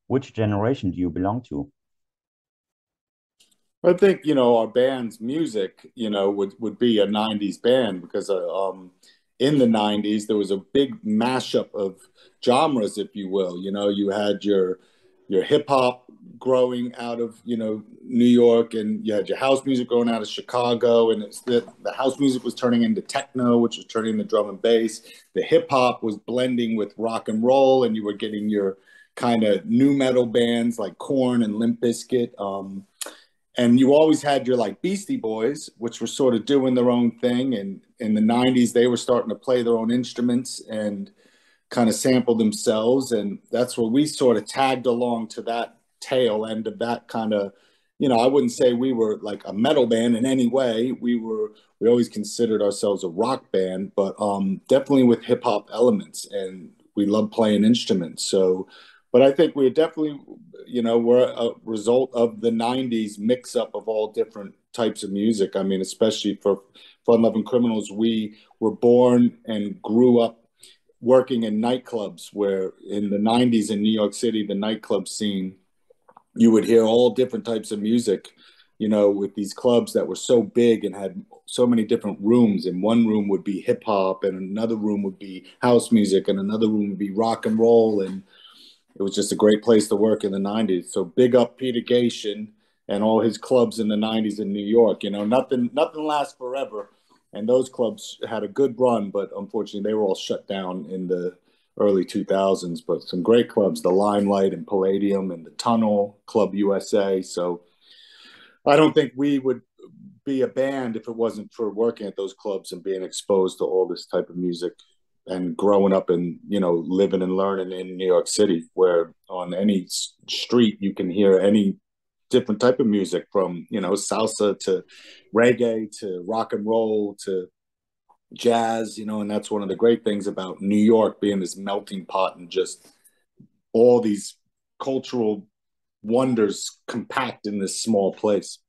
Which generation do you belong to? I think, our band's music, would be a 90s band because in the 90s there was a big mashup of genres, if you will. You had your hip hop growing out of, New York, and you had your house music growing out of Chicago, and it's the house music was turning into techno, which was turning into drum and bass. The hip hop was blending with rock and roll, and you were getting your kind of new metal bands like Korn and Limp Bizkit. And you always had your like Beastie Boys, which were sort of doing their own thing. And in the 90s, they were starting to play their own instruments and kind of sample themselves. And that's where we sort of tagged along to that tail end of that kind of, I wouldn't say we were like a metal band in any way. We always considered ourselves a rock band, but definitely with hip hop elements. And we love playing instruments. So, but I think we're definitely, we're a result of the 90s mix up of all different types of music. I mean, especially for Fun Lovin Criminals, we were born and grew up working in nightclubs where in the 90s in New York City, the nightclub scene, you would hear all different types of music, with these clubs that were so big and had so many different rooms. And one room would be hip hop, and another room would be house music, and another room would be rock and roll. And it was just a great place to work in the 90s. So big up Peter Gation and all his clubs in the 90s in New York. Nothing lasts forever. And those clubs had a good run, but unfortunately they were all shut down in the early 2000s. But some great clubs, the Limelight and Palladium and the Tunnel, Club USA. So I don't think we would be a band if it wasn't for working at those clubs and being exposed to all this type of music and growing up and living and learning in New York City, where on any street you can hear any different type of music, from salsa to reggae to rock and roll to jazz. And that's one of the great things about New York being this melting pot and just all these cultural wonders compact in this small place.